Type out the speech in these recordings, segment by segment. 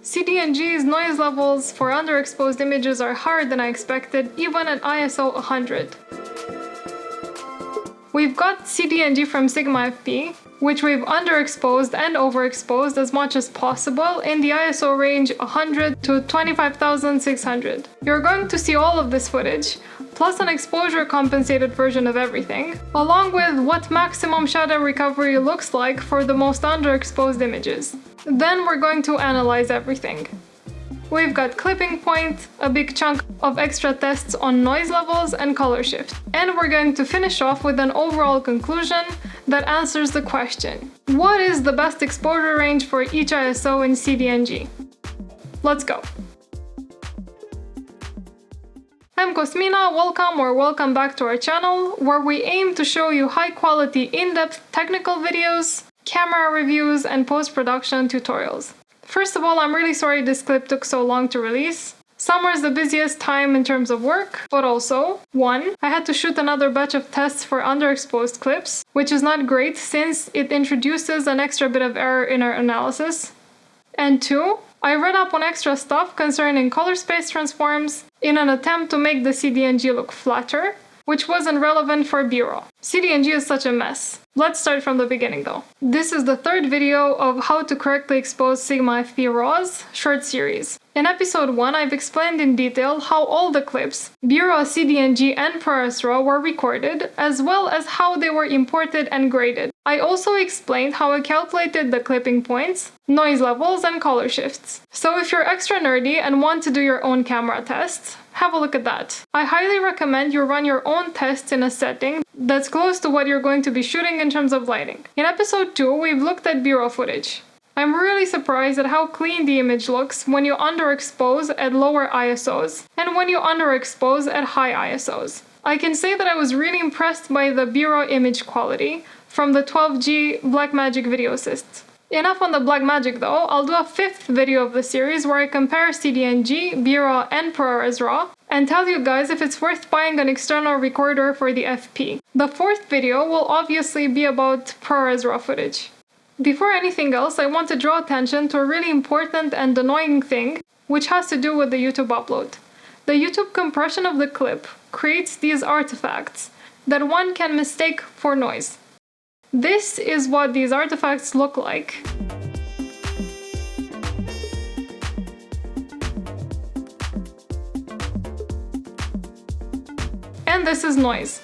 CDNG's noise levels for underexposed images are higher than I expected, even at ISO 100. We've got CDNG from Sigma FP, which we've underexposed and overexposed as much as possible in the ISO range 100 to 25,600. You're going to see all of this footage, plus an exposure compensated version of everything, along with what maximum shadow recovery looks like for the most underexposed images. Then we're going to analyze everything. We've got clipping point, a big chunk of extra tests on noise levels and color shift. And we're going to finish off with an overall conclusion that answers the question: what is the best exposure range for each ISO in CDNG? Let's go! I'm Cosmina, welcome back to our channel, where we aim to show you high-quality, in-depth technical videos, camera reviews, and post-production tutorials. First of all, I'm really sorry this clip took so long to release. Summer is the busiest time in terms of work, but also, 1. I had to shoot another batch of tests for underexposed clips, which is not great since it introduces an extra bit of error in our analysis. And 2. I read up on extra stuff concerning color space transforms in an attempt to make the CDNG look flatter, which wasn't relevant for BRAW. CDNG is such a mess. Let's start from the beginning though. This is the third video of how to correctly expose Sigma FP RAWs short series. In episode 1, I've explained in detail how all the clips, BRAW, CDNG, and ProRes RAW were recorded, as well as how they were imported and graded. I also explained how I calculated the clipping points, noise levels, and color shifts. So if you're extra nerdy and want to do your own camera tests, have a look at that. I highly recommend you run your own tests in a setting that's close to what you're going to be shooting in terms of lighting. In episode 2, we've looked at BRAW footage. I'm really surprised at how clean the image looks when you underexpose at lower ISOs and when you underexpose at high ISOs. I can say that I was really impressed by the BRAW image quality from the 12G Blackmagic Video Assist. Enough on the Blackmagic though, I'll do a 5th video of the series where I compare CDNG, BRAW, and ProRes RAW and tell you guys if it's worth buying an external recorder for the FP. The 4th video will obviously be about ProRes RAW footage. Before anything else, I want to draw attention to a really important and annoying thing, which has to do with the YouTube upload. The YouTube compression of the clip creates these artifacts that one can mistake for noise. This is what these artifacts look like. And this is noise.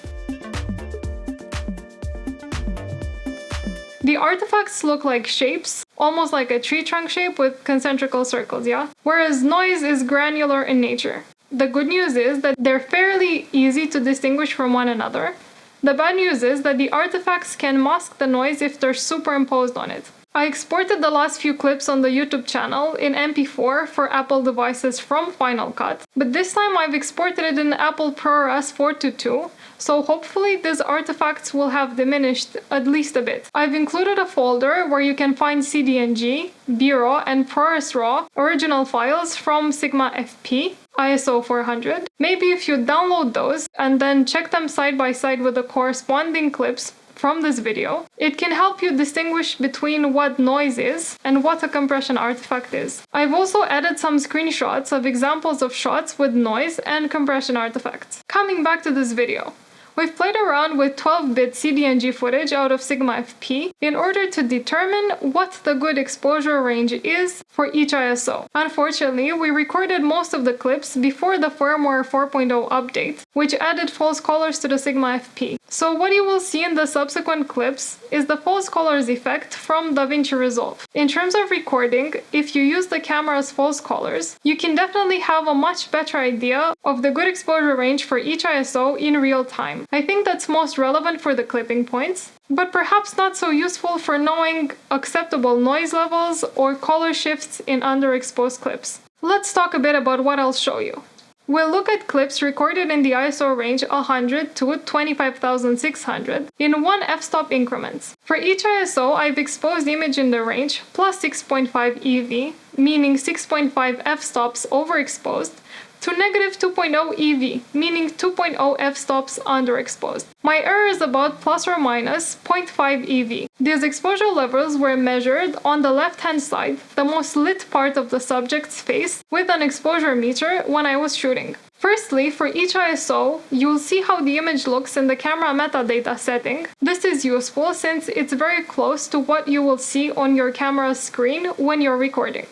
The artifacts look like shapes, almost like a tree trunk shape with concentrical circles, yeah? Whereas noise is granular in nature. The good news is that they're fairly easy to distinguish from one another. The bad news is that the artifacts can mask the noise if they're superimposed on it. I exported the last few clips on the YouTube channel in MP4 for Apple devices from Final Cut, but this time I've exported it in Apple ProRes 422, so hopefully these artifacts will have diminished at least a bit. I've included a folder where you can find CDNG, BRAW, and ProRes RAW original files from Sigma FP, ISO 400. Maybe if you download those and then check them side by side with the corresponding clips from this video, it can help you distinguish between what noise is and what a compression artifact is. I've also added some screenshots of examples of shots with noise and compression artifacts. Coming back to this video. We've played around with 12-bit CDNG footage out of Sigma FP in order to determine what the good exposure range is for each ISO. Unfortunately, we recorded most of the clips before the firmware 4.0 update, which added false colors to the Sigma FP. So what you will see in the subsequent clips is the false colors effect from DaVinci Resolve. In terms of recording, if you use the camera's false colors, you can definitely have a much better idea of the good exposure range for each ISO in real time. I think that's most relevant for the clipping points, but perhaps not so useful for knowing acceptable noise levels or color shifts in underexposed clips. Let's talk a bit about what I'll show you. We'll look at clips recorded in the ISO range 100 to 25,600 in 1 f-stop increments. For each ISO, I've exposed the image in the range plus 6.5 EV, meaning 6.5 f-stops overexposed, to negative 2.0 EV, meaning 2.0 f-stops underexposed. My error is about plus or minus 0.5 EV. These exposure levels were measured on the left-hand side, the most lit part of the subject's face, with an exposure meter when I was shooting. Firstly, for each ISO, you'll see how the image looks in the camera metadata setting. This is useful since it's very close to what you will see on your camera's screen when you're recording.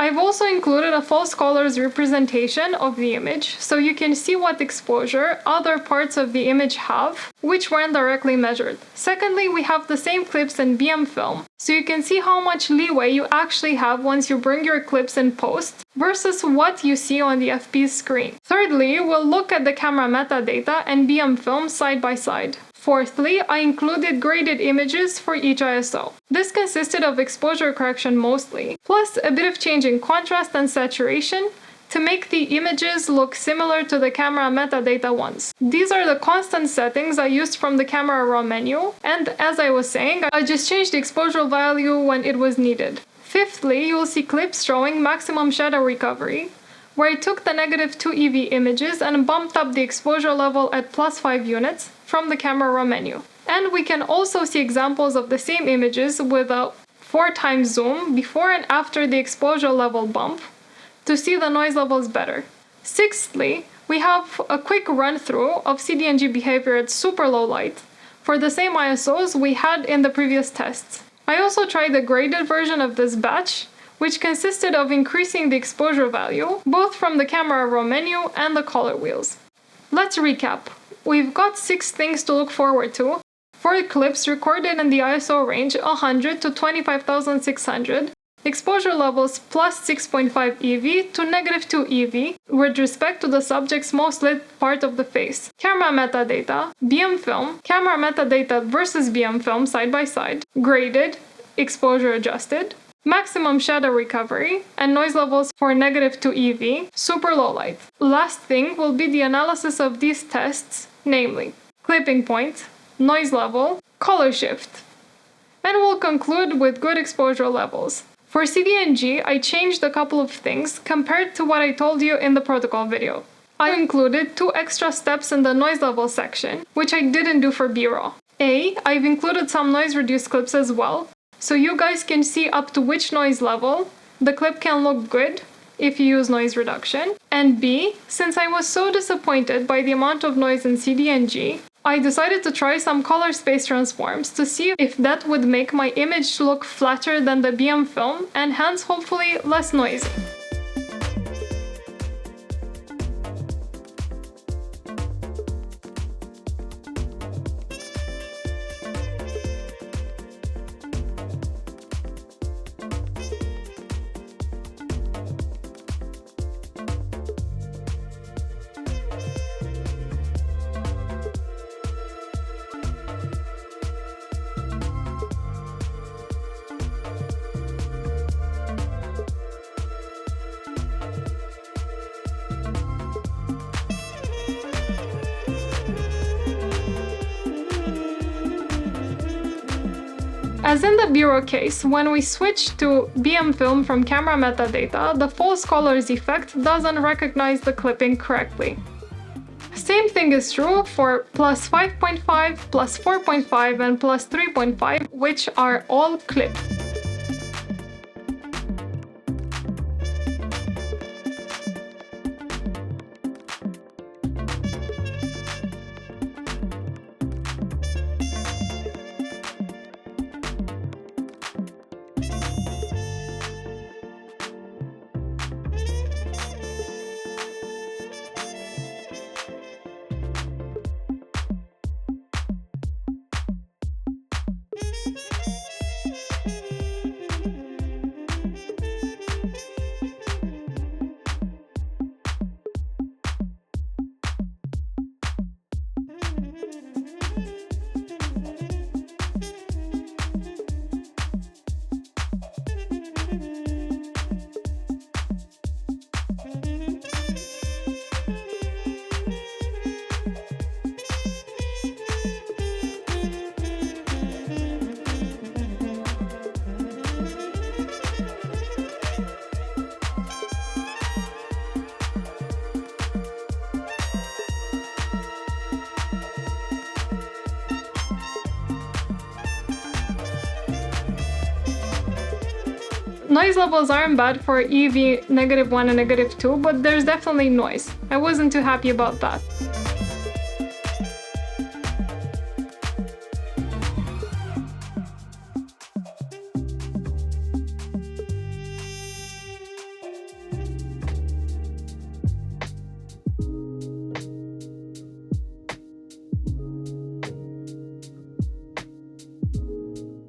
I've also included a false colors representation of the image, so you can see what exposure other parts of the image have, which weren't directly measured. Secondly, we have the same clips in BM film, so you can see how much leeway you actually have once you bring your clips in post, versus what you see on the FP screen. Thirdly, we'll look at the camera metadata and BM film side by side. Fourthly, I included graded images for each ISO. This consisted of exposure correction mostly, plus a bit of change in contrast and saturation to make the images look similar to the camera metadata ones. These are the constant settings I used from the camera raw menu, and as I was saying, I just changed the exposure value when it was needed. Fifthly, you'll see clips showing maximum shadow recovery, where I took the negative 2 EV images and bumped up the exposure level at plus 5 units from the camera raw menu. And we can also see examples of the same images with a 4x zoom before and after the exposure level bump to see the noise levels better. Sixthly, we have a quick run through of CDNG behavior at super low light for the same ISOs we had in the previous tests. I also tried the graded version of this batch, which consisted of increasing the exposure value, both from the camera raw menu and the color wheels. Let's recap. We've got 6 things to look forward to. 4 clips recorded in the ISO range 100 to 25,600, exposure levels plus 6.5 EV to negative 2 EV with respect to the subject's most lit part of the face. Camera metadata, BM film, camera metadata versus BM film side by side, graded, exposure adjusted, maximum shadow recovery, and noise levels for negative 2 EV, super low light. Last thing will be the analysis of these tests, namely clipping point, noise level, color shift. And we'll conclude with good exposure levels. For CDNG, I changed a couple of things compared to what I told you in the protocol video. I included 2 extra steps in the noise level section, which I didn't do for BRAW. I've included some noise reduced clips as well, so you guys can see up to which noise level the clip can look good if you use noise reduction. And B, since I was so disappointed by the amount of noise in CDNG, I decided to try some color space transforms to see if that would make my image look flatter than the BM film and hence hopefully less noisy. As in the BRAW case, when we switch to BM film from camera metadata, the false colors effect doesn't recognize the clipping correctly. Same thing is true for plus 5.5, plus 4.5, and plus 3.5, which are all clipped. Noise levels aren't bad for EV -1 and -2, but there's definitely noise. I wasn't too happy about that.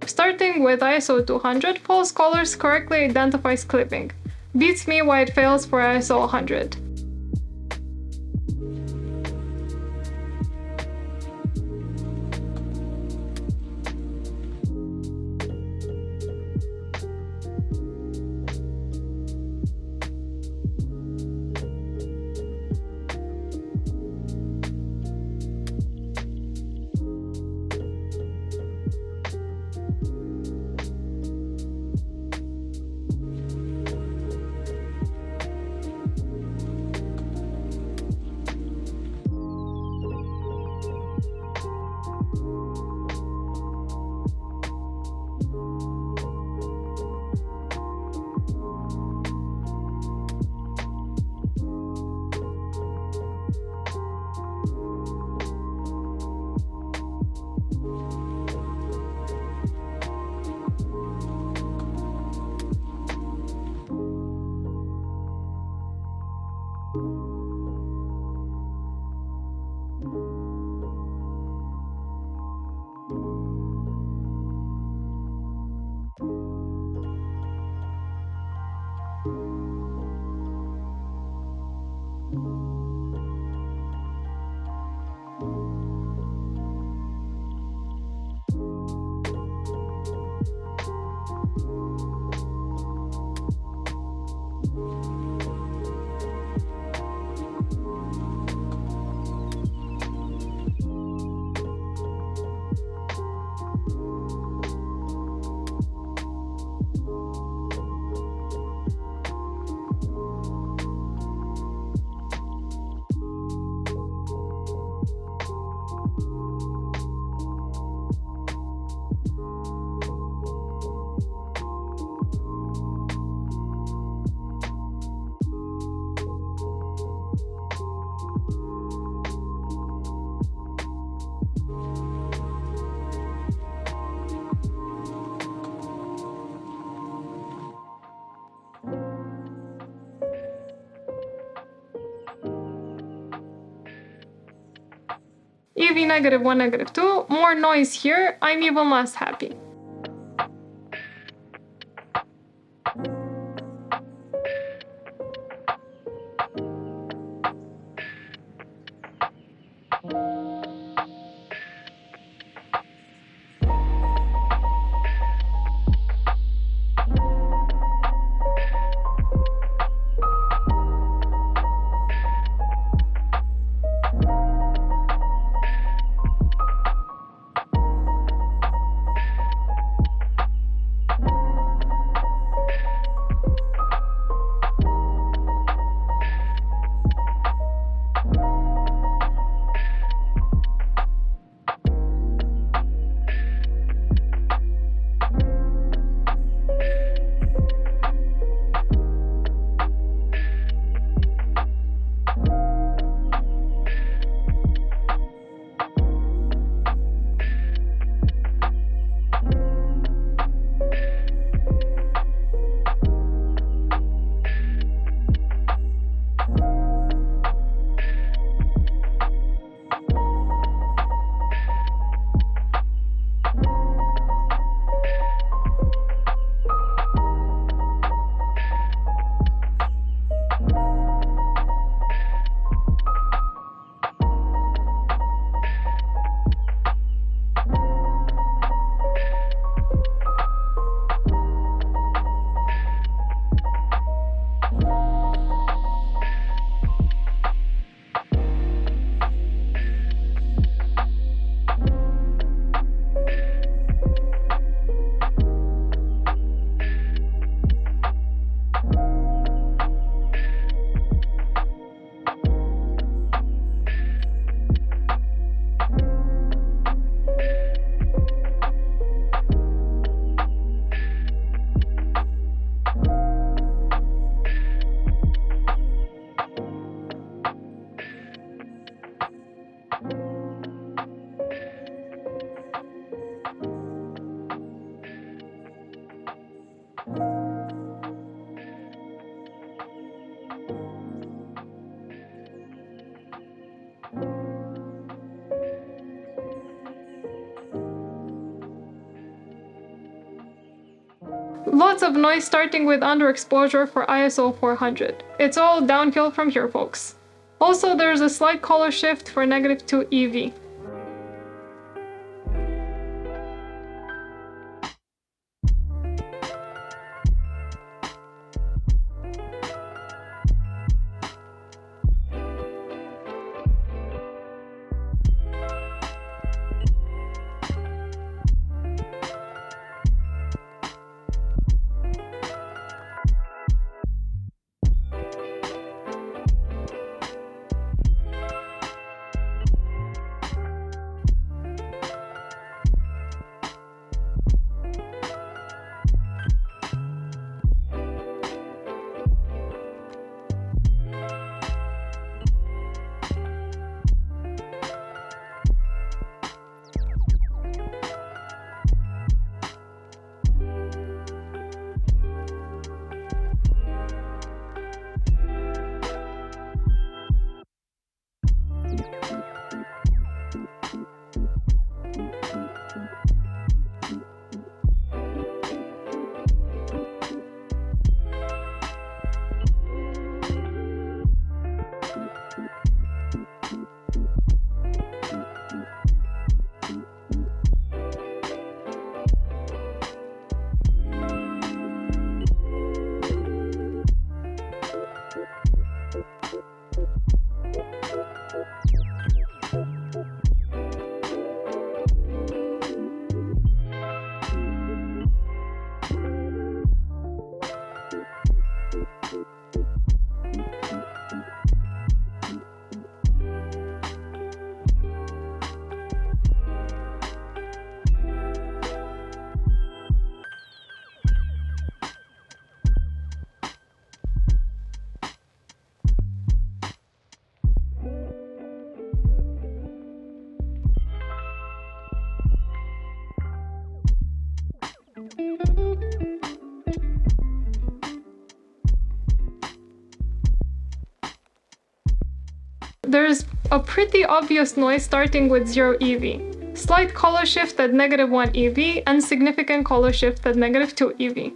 Starting with ISO 200, false colors correctly identifies clipping. Beats me why it fails for ISO 100. EV -1, -2, more noise here, I'm even less happy. Lots of noise starting with underexposure for ISO 400. It's all downhill from here, folks. Also, there's a slight color shift for -2 EV. There's a pretty obvious noise starting with 0 EV, slight color shift at -1 EV, and significant color shift at -2 EV.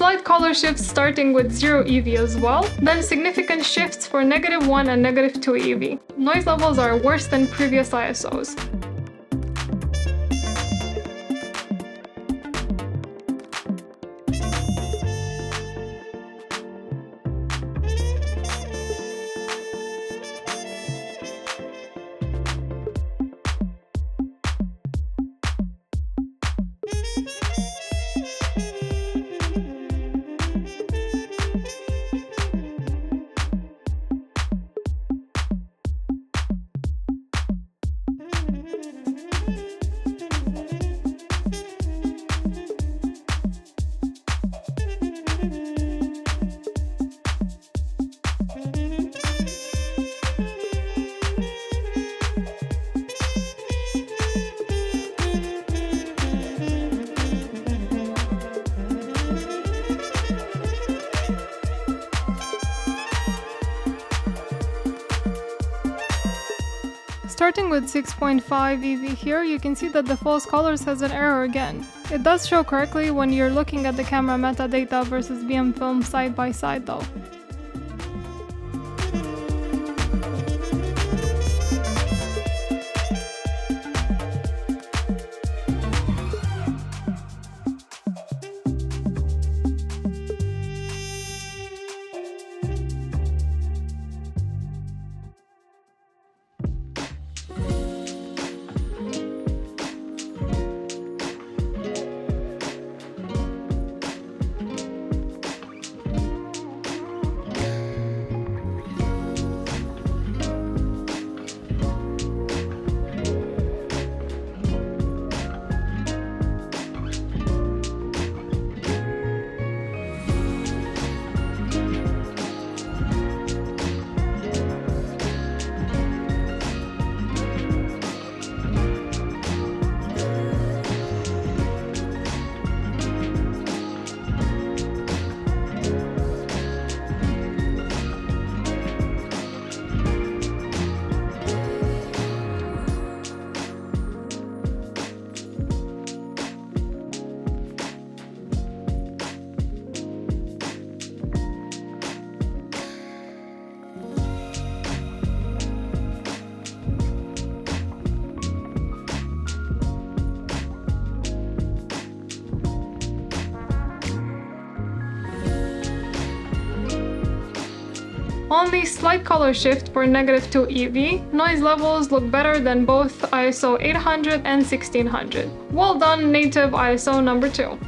slight color shifts starting with 0 EV as well, then significant shifts for -1 and -2 EV. Noise levels are worse than previous ISOs. Starting with 6.5 EV here, you can see that the false colors has an error again. It does show correctly when you're looking at the camera metadata versus BM film side by side though. Only slight color shift for -2 EV, noise levels look better than both ISO 800 and 1600. Well done, native ISO number 2.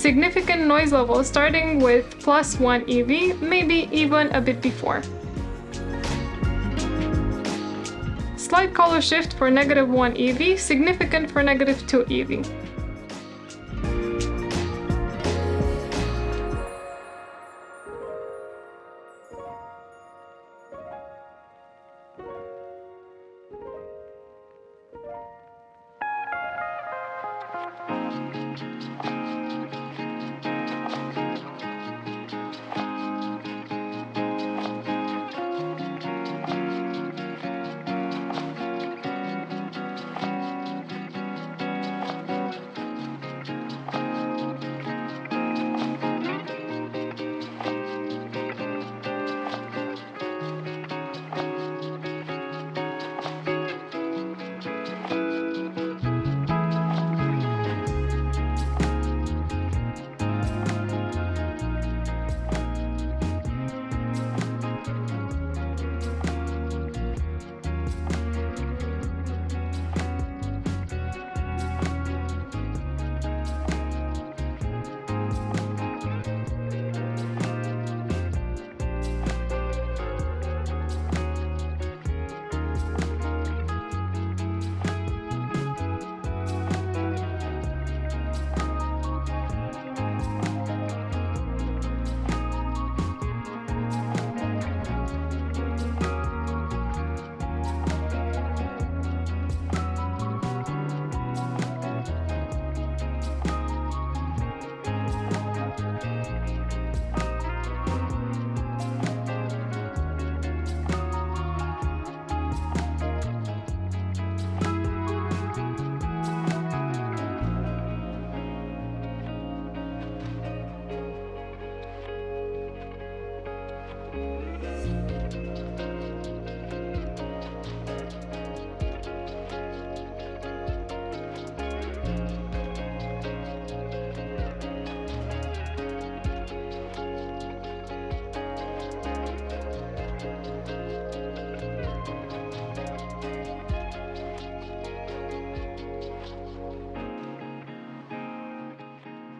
significant noise level starting with +1 EV, maybe even a bit before. Slight color shift for -1 EV, significant for -2 EV.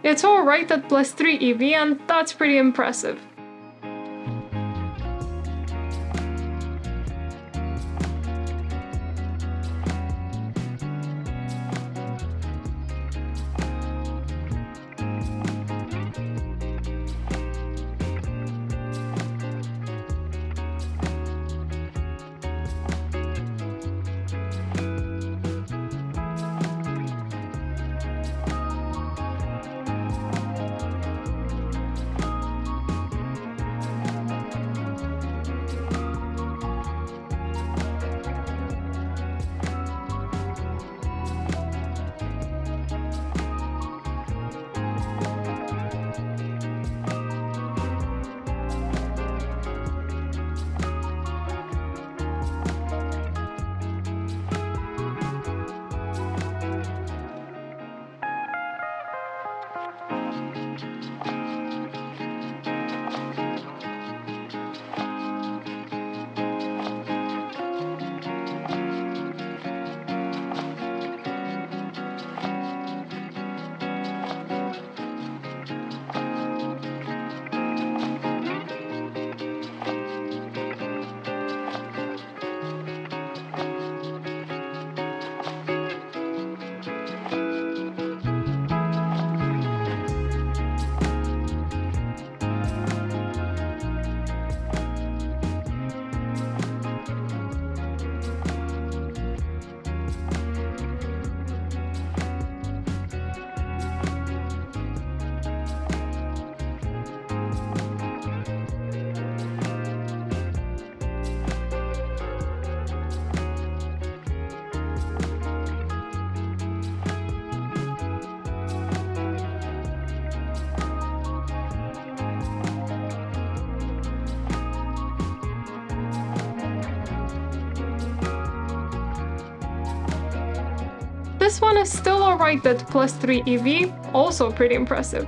It's alright at +3 EV, and that's pretty impressive. This one is still alright at +3 EV, also pretty impressive.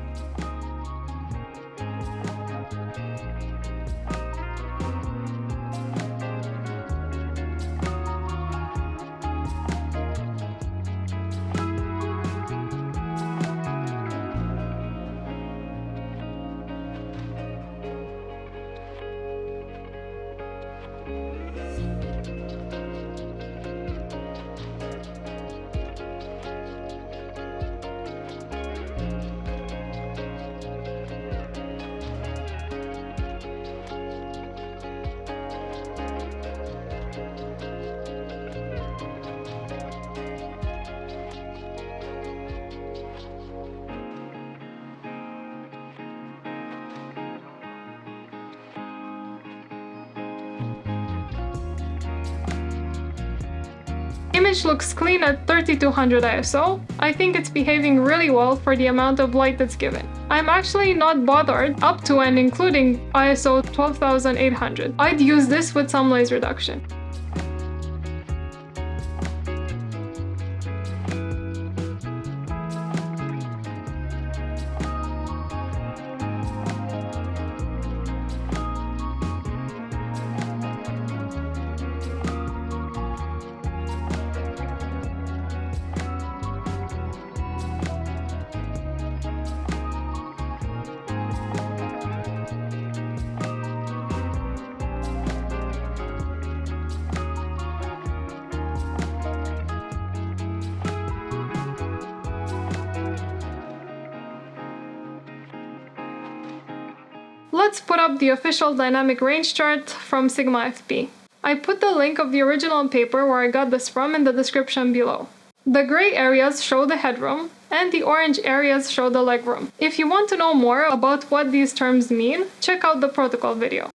image looks clean at 3200 ISO. I think it's behaving really well for the amount of light that's given. I'm actually not bothered up to and including ISO 12800. I'd use this with some noise reduction. Let's put up the official dynamic range chart from Sigma FP. I put the link of the original paper where I got this from in the description below. The gray areas show the headroom, and the orange areas show the legroom. If you want to know more about what these terms mean, check out the protocol video.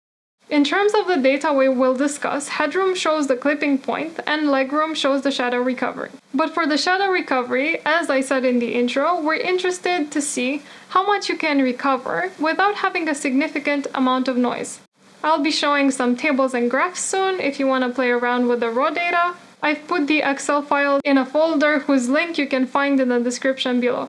In terms of the data we will discuss, headroom shows the clipping point and legroom shows the shadow recovery. But for the shadow recovery, as I said in the intro, we're interested to see how much you can recover without having a significant amount of noise. I'll be showing some tables and graphs soon if you want to play around with the raw data. I've put the Excel file in a folder whose link you can find in the description below.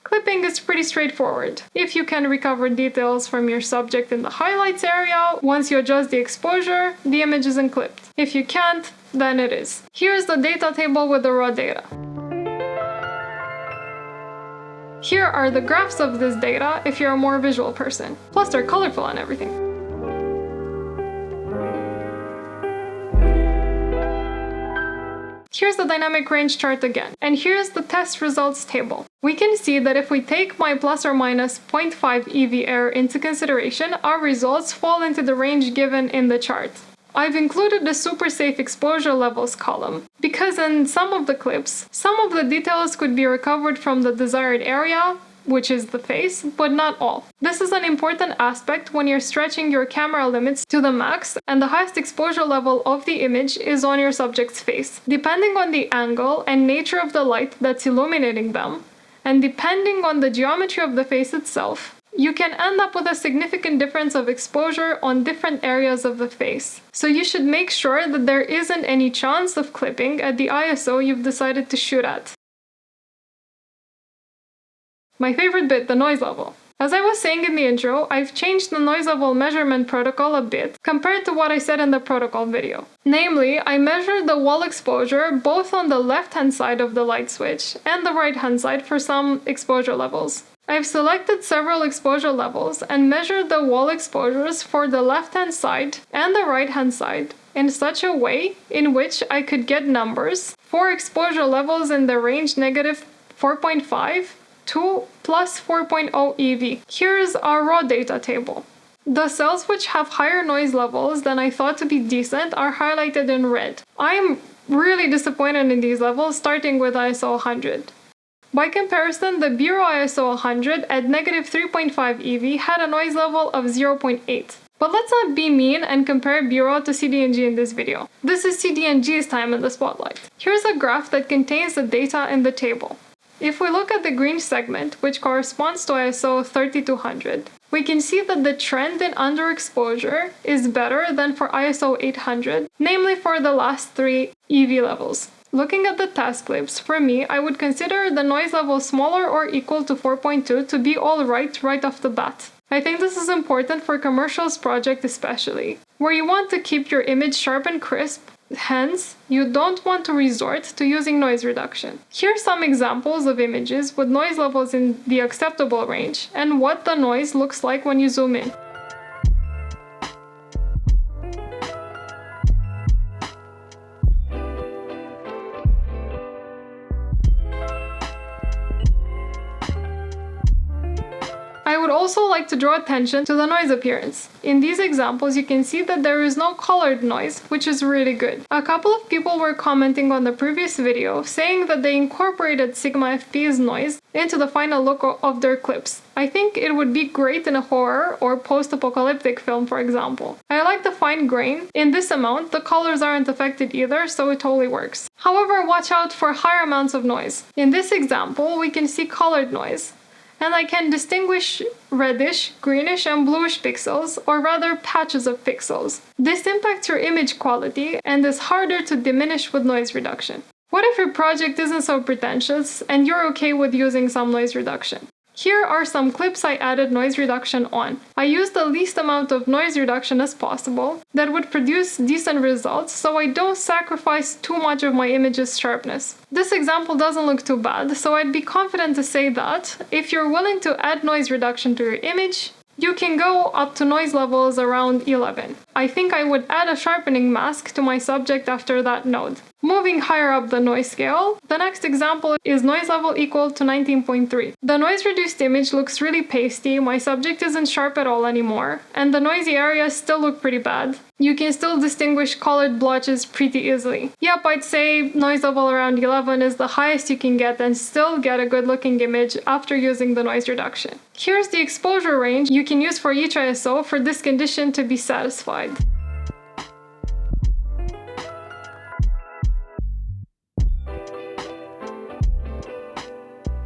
Clipping is pretty straightforward. If you can recover details from your subject in the highlights area, once you adjust the exposure, the image isn't clipped. If you can't, then it is. Here's the data table with the raw data. Here are the graphs of this data if you're a more visual person. Plus they're colorful and everything. Here's the dynamic range chart again, and here's the test results table. We can see that if we take my plus or minus 0.5 EV error into consideration, our results fall into the range given in the chart. I've included the super safe exposure levels column, because in some of the clips, some of the details could be recovered from the desired area, which is the face, but not all. This is an important aspect when you're stretching your camera limits to the max and the highest exposure level of the image is on your subject's face. Depending on the angle and nature of the light that's illuminating them, and depending on the geometry of the face itself, you can end up with a significant difference of exposure on different areas of the face. So you should make sure that there isn't any chance of clipping at the ISO you've decided to shoot at. My favorite bit, the noise level. As I was saying in the intro, I've changed the noise level measurement protocol a bit compared to what I said in the protocol video. Namely, I measured the wall exposure both on the left-hand side of the light switch and the right-hand side for some exposure levels. I've selected several exposure levels and measured the wall exposures for the left-hand side and the right-hand side in such a way in which I could get numbers for exposure levels in the range negative 4.5 to plus 4.0 EV. Here's our raw data table. The cells which have higher noise levels than I thought to be decent are highlighted in red. I'm really disappointed in these levels, starting with ISO 100. By comparison, the BRAW ISO 100 at negative 3.5 EV had a noise level of 0.8. But let's not be mean and compare BRAW to CDNG in this video. This is CDNG's time in the spotlight. Here's a graph that contains the data in the table. If we look at the green segment, which corresponds to ISO 3200, we can see that the trend in underexposure is better than for ISO 800, namely for the last three EV levels. Looking at the test clips, for me, I would consider the noise level smaller or equal to 4.2 to be right off the bat. I think this is important for commercials project especially, where you want to keep your image sharp and crisp. Hence, you don't want to resort to using noise reduction. Here's some examples of images with noise levels in the acceptable range and what the noise looks like when you zoom in. I would would also like to draw attention to the noise appearance. In these examples, you can see that there is no colored noise, which is really good. A couple of people were commenting on the previous video, saying that they incorporated Sigma FP's noise into the final look of their clips. I think it would be great in a horror or post-apocalyptic film, for example. I like the fine grain. In this amount, the colors aren't affected either, so it totally works. However, watch out for higher amounts of noise. In this example, we can see colored noise, and I can distinguish reddish, greenish, and bluish pixels, or rather patches of pixels. This impacts your image quality and is harder to diminish with noise reduction. What if your project isn't so pretentious and you're okay with using some noise reduction? Here are some clips I added noise reduction on. I used the least amount of noise reduction as possible that would produce decent results, so I don't sacrifice too much of my image's sharpness. This example doesn't look too bad, so I'd be confident to say that if you're willing to add noise reduction to your image, you can go up to noise levels around 11. I think I would add a sharpening mask to my subject after that node. Moving higher up the noise scale, the next example is noise level equal to 19.3. The noise reduced image looks really pasty, my subject isn't sharp at all anymore, and the noisy areas still look pretty bad. You can still distinguish colored blotches pretty easily. Yep, I'd say noise level around 11 is the highest you can get and still get a good looking image after using the noise reduction. Here's the exposure range you can use for each ISO for this condition to be satisfied.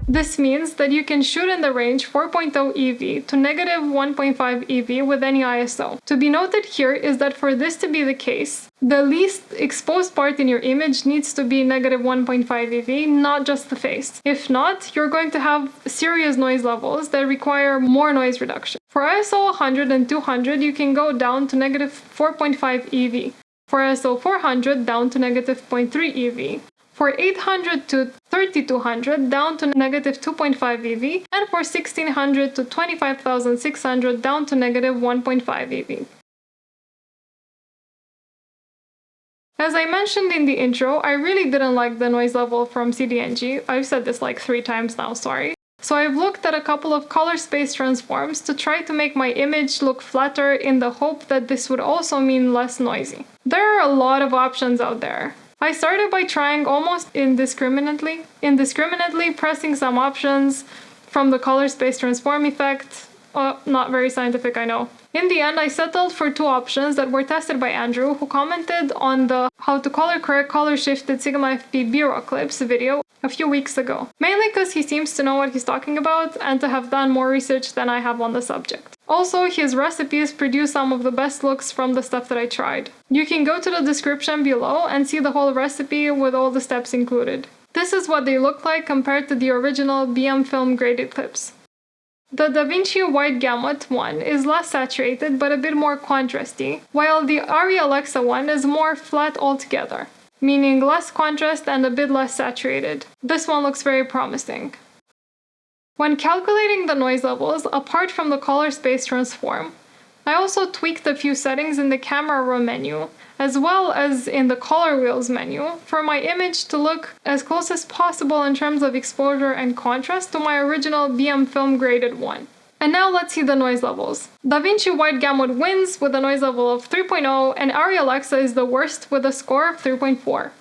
This means that you can shoot in the range 4.0 EV to negative 1.5 EV with any ISO. To be noted here is that for this to be the case, the least exposed part in your image needs to be negative 1.5 EV, not just the face. If not, you're going to have serious noise levels that require more noise reduction. For ISO 100 and 200, you can go down to negative 4.5 EV. For ISO 400, down to negative 0.3 EV. For 800 to 3200, down to negative 2.5 EV, and for 1600 to 25,600, down to negative 1.5 EV. As I mentioned in the intro, I really didn't like the noise level from CDNG. I've said this like 3 times now, sorry. So I've looked at a couple of color space transforms to try to make my image look flatter in the hope that this would also mean less noisy. There are a lot of options out there. I started by trying almost indiscriminately pressing some options from the color space transform effect. Not very scientific, I know. In the end, I settled for 2 options that were tested by Andrew, who commented on the How to Color Correct Color Shifted Sigma FP BRAW clips video a few weeks ago. Mainly because he seems to know what he's talking about and to have done more research than I have on the subject. Also, his recipes produce some of the best looks from the stuff that I tried. You can go to the description below and see the whole recipe with all the steps included. This is what they look like compared to the original BM film graded clips. The DaVinci Wide Gamut one is less saturated but a bit more contrasty, while the Arri Alexa one is more flat altogether, meaning less contrast and a bit less saturated. This one looks very promising. When calculating the noise levels, apart from the color space transform, I also tweaked a few settings in the camera raw menu, as well as in the color wheels menu, for my image to look as close as possible in terms of exposure and contrast to my original BM film graded one. And now let's see the noise levels. DaVinci Wide Gamut wins with a noise level of 3.0 and Arri Alexa is the worst with a score of 3.4.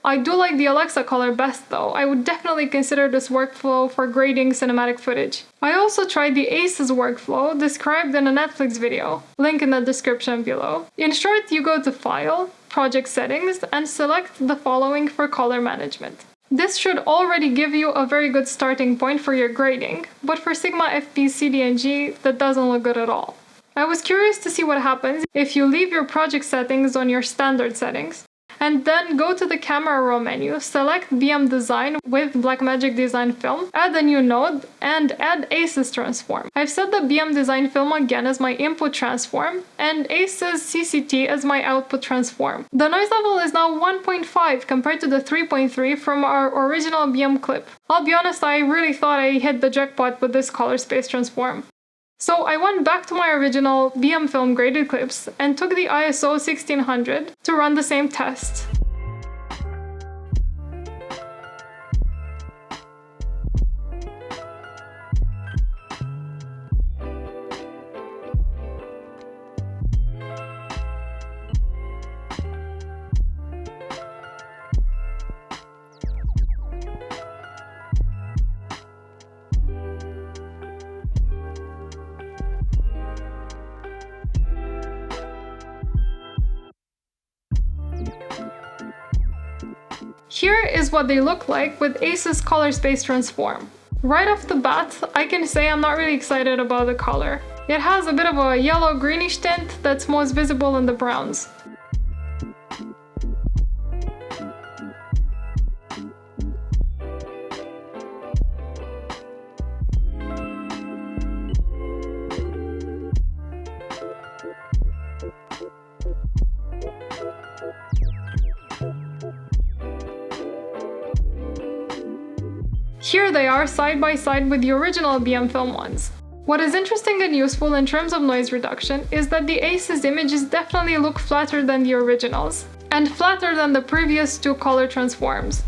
I do like the Alexa color best though. I would definitely consider this workflow for grading cinematic footage. I also tried the ACES workflow described in a Netflix video, link in the description below. In short, you go to File, Project Settings, and select the following for color management. This should already give you a very good starting point for your grading, but for Sigma FP CDNG, that doesn't look good at all. I was curious to see what happens if you leave your project settings on your standard settings, and then go to the camera raw menu, select BM Design with Blackmagic Design Film, add a new node, and add ACES Transform. I've set the BM Design Film again as my input transform, and ACES CCT as my output transform. The noise level is now 1.5 compared to the 3.3 from our original BM clip. I'll be honest, I really thought I hit the jackpot with this color space transform. So I went back to my original BM film graded clips and took the ISO 1600 to run the same test. Here is what they look like with ACE's color space transform. Right off the bat, I can say I'm not really excited about the color. It has a bit of a yellow-greenish tint that's most visible in the browns. Here they are side by side with the original BM film ones. What is interesting and useful in terms of noise reduction is that the ACE's images definitely look flatter than the originals, and flatter than the previous two color transforms.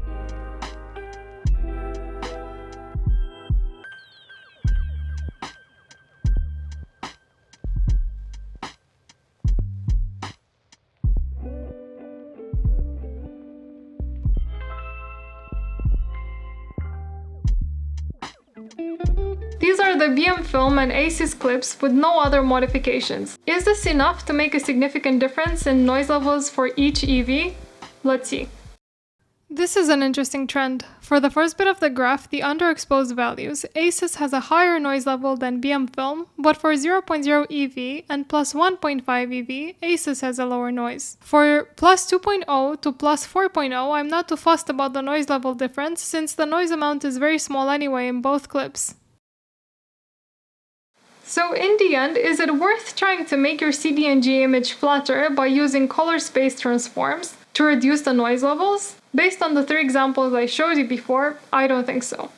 These are the BM film and ACES clips with no other modifications. Is this enough to make a significant difference in noise levels for each EV? Let's see. This is an interesting trend. For the first bit of the graph, the underexposed values, ACES has a higher noise level than BM film, but for 0.0 EV and plus 1.5 EV, ACES has a lower noise. For plus 2.0 to plus 4.0, I'm not too fussed about the noise level difference since the noise amount is very small anyway in both clips. So in the end, is it worth trying to make your CDNG image flatter by using color space transforms to reduce the noise levels? Based on the 3 examples I showed you before, I don't think so.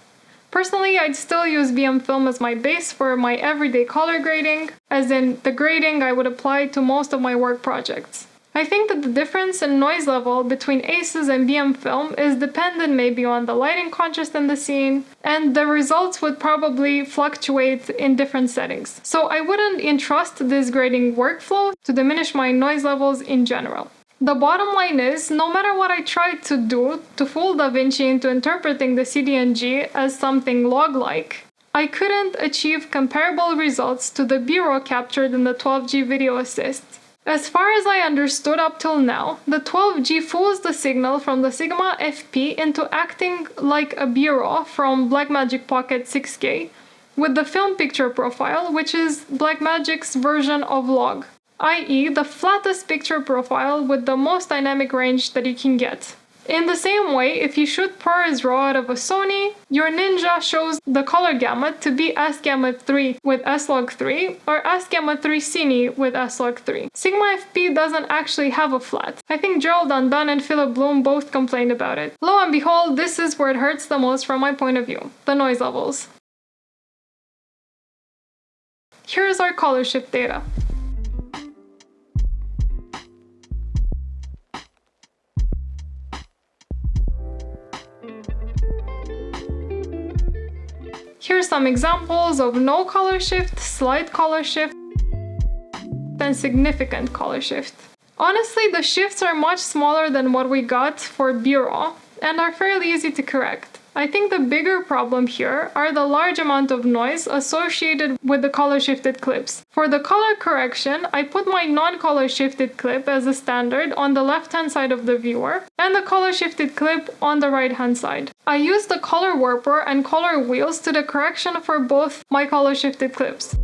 Personally, I'd still use BM film as my base for my everyday color grading, as in the grading I would apply to most of my work projects. I think that the difference in noise level between ACES and BM film is dependent maybe on the lighting contrast in the scene, and the results would probably fluctuate in different settings. So I wouldn't entrust this grading workflow to diminish my noise levels in general. The bottom line is, no matter what I tried to do to fool DaVinci into interpreting the CDNG as something log-like, I couldn't achieve comparable results to the BRAW captured in the 12G video assist. As far as I understood up till now, the 12G fools the signal from the Sigma FP into acting like a BRAW from Blackmagic Pocket 6K with the film picture profile, which is Blackmagic's version of log, i.e. the flattest picture profile with the most dynamic range that you can get. In the same way, if you shoot ProRes RAW out of a Sony, your Ninja shows the color gamut to be S-Gamut3 with S-Log3 or S-Gamut3 Cine with S-Log3. Sigma FP doesn't actually have a flat. I think Gerald Undone and Philip Bloom both complained about it. Lo and behold, this is where it hurts the most from my point of view, the noise levels. Here's our color shift data. Here's some examples of no color shift, slight color shift, and significant color shift. Honestly, the shifts are much smaller than what we got for BRAW and are fairly easy to correct. I think the bigger problem here are the large amount of noise associated with the color shifted clips. For the color correction, I put my non-color shifted clip as a standard on the left-hand side of the viewer and the color shifted clip on the right-hand side. I used the color warper and color wheels to the correction for both my color shifted clips.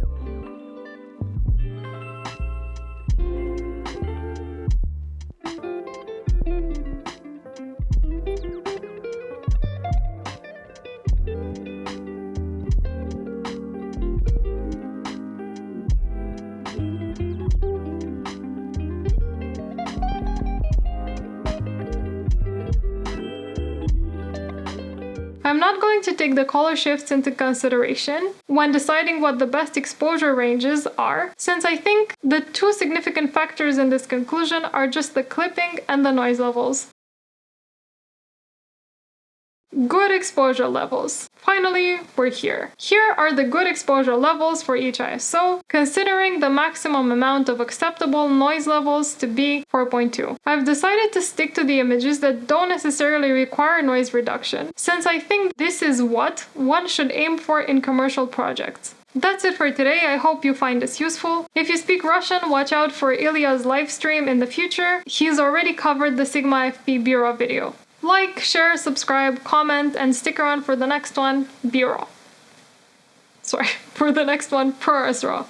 I'm not going to take the color shifts into consideration when deciding what the best exposure ranges are, since I think the 2 significant factors in this conclusion are just the clipping and the noise levels. Good exposure levels. Finally, we're here. Here are the good exposure levels for each ISO, considering the maximum amount of acceptable noise levels to be 4.2. I've decided to stick to the images that don't necessarily require noise reduction, since I think this is what one should aim for in commercial projects. That's it for today. I hope you find this useful. If you speak Russian, watch out for Ilya's live stream in the future. He's already covered the Sigma FP BRAW video. Like, share, subscribe, comment, and stick around for the next one, BRAW. Sorry, for the next one, ProRes RAW.